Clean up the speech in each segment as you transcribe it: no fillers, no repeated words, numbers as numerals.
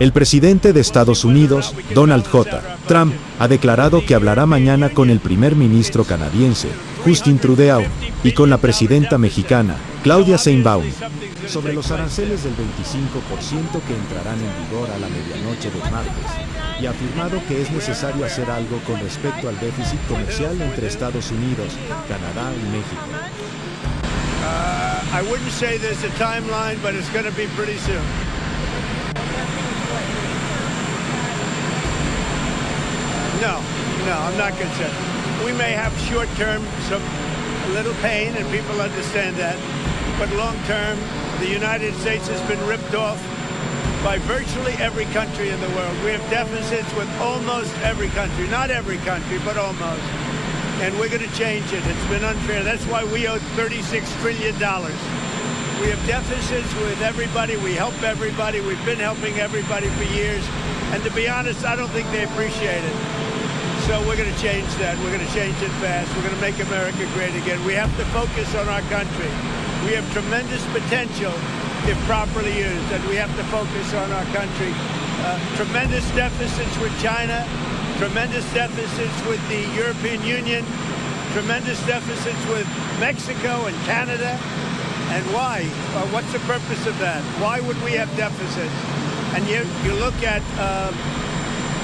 El presidente de Estados Unidos, Donald J. Trump, ha declarado que hablará mañana con el primer ministro canadiense, Justin Trudeau, y con la presidenta mexicana, Claudia Sheinbaum, sobre los aranceles del 25% que entrarán en vigor a la medianoche del martes, y ha afirmado que es necesario hacer algo con respecto al déficit comercial entre Estados Unidos, Canadá y México. I wouldn't say there's a timeline, but it's going to be pretty soon. No, I'm not concerned. We may have short-term a little pain, and people understand that. But long-term, the United States has been ripped off by virtually every country in the world. We have deficits with almost every country. Not every country, but almost. And we're going to change it. It's been unfair. That's why we owe $36 trillion. We have deficits with everybody. We help everybody. We've been helping everybody for years. And to be honest, I don't think they appreciate it. So we're going to change that. We're going to change it fast. We're going to make America great again. We have to focus on our country. We have tremendous potential if properly used, and we have to focus on our country. Tremendous deficits with China, tremendous deficits with the European Union, tremendous deficits with Mexico and Canada. And why? What's the purpose of that? Why would we have deficits? And you look at,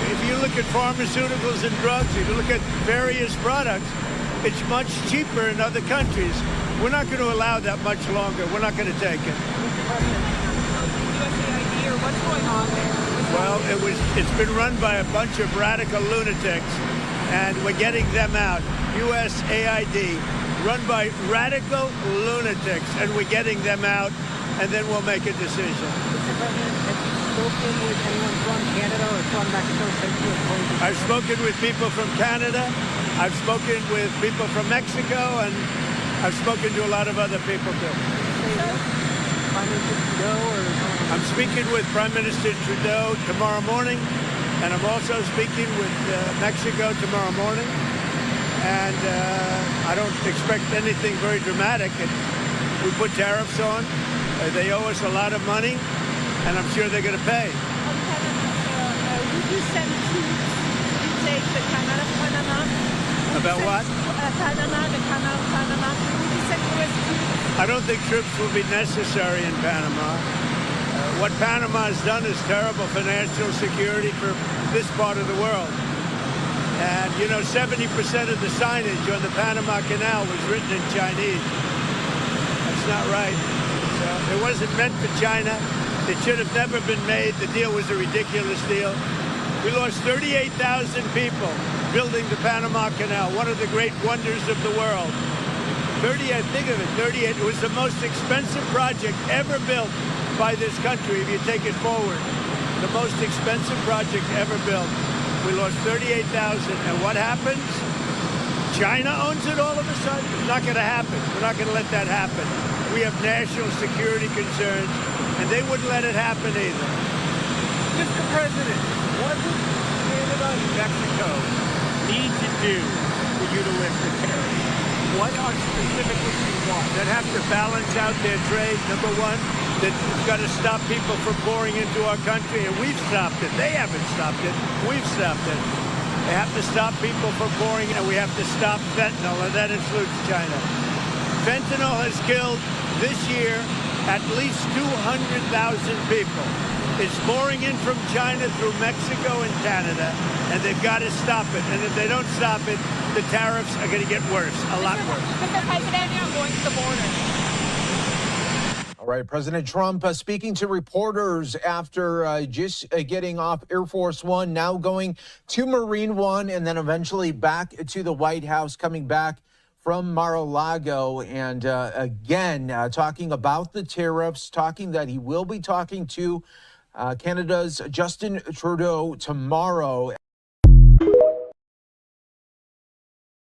if you look at pharmaceuticals and drugs, if you look at various products, it's much cheaper in other countries. We're not going to allow that much longer. We're not going to take it. What's going on there? Well, it's been run by a bunch of radical lunatics, and we're getting them out. USAID, run by radical lunatics, and we're getting them out, and then we'll make a decision. Mr. President, have you spoken with anyone from Canada or from Mexico since you opposed? I've spoken with people from Canada. I've spoken with people from Mexico, and I've spoken to a lot of other people too. Prime Minister Trudeau or? I'm speaking with Prime Minister Trudeau tomorrow morning, and I'm also speaking with Mexico tomorrow morning. And I don't expect anything very dramatic. We put tariffs on. They owe us a lot of money, and I'm sure they're going to pay. Would you send troops to take the Canal of Panama? About what? Panama, the Canal of Panama. Would you send U.S. troops? I don't think troops will be necessary in Panama. What Panama has done is terrible for national security for this part of the world. And, 70% of the signage on the Panama Canal was written in Chinese. That's not right. So it wasn't meant for China. It should have never been made. The deal was a ridiculous deal. We lost 38,000 people building the Panama Canal, one of the great wonders of the world. 38. It was the most expensive project ever built by this country, if you take it forward. The most expensive project ever built. We lost 38,000. And what happens? China owns it all of a sudden? It's not going to happen. We're not going to let that happen. We have national security concerns, and they wouldn't let it happen either. Mr. President, what does Canada and Mexico need to do for you to lift the tariffs? What are specifically you want? They'd have to balance out their trade, number one. They've got to stop people from pouring into our country, and we've stopped it. They haven't stopped it. We've stopped it. They have to stop people from pouring, and we have to stop fentanyl, and that includes China. Fentanyl has killed, this year, at least 200,000 people. It's pouring in from China through Mexico and Canada, and they've got to stop it. And if they don't stop it, the tariffs are going to get worse, a lot worse. Mr. President, I'm going to the border. All right, President Trump speaking to reporters after just getting off Air Force One, now going to Marine One, and then eventually back to the White House, coming back from Mar-a-Lago, and again, talking about the tariffs, talking that he will be talking to Canada's Justin Trudeau tomorrow.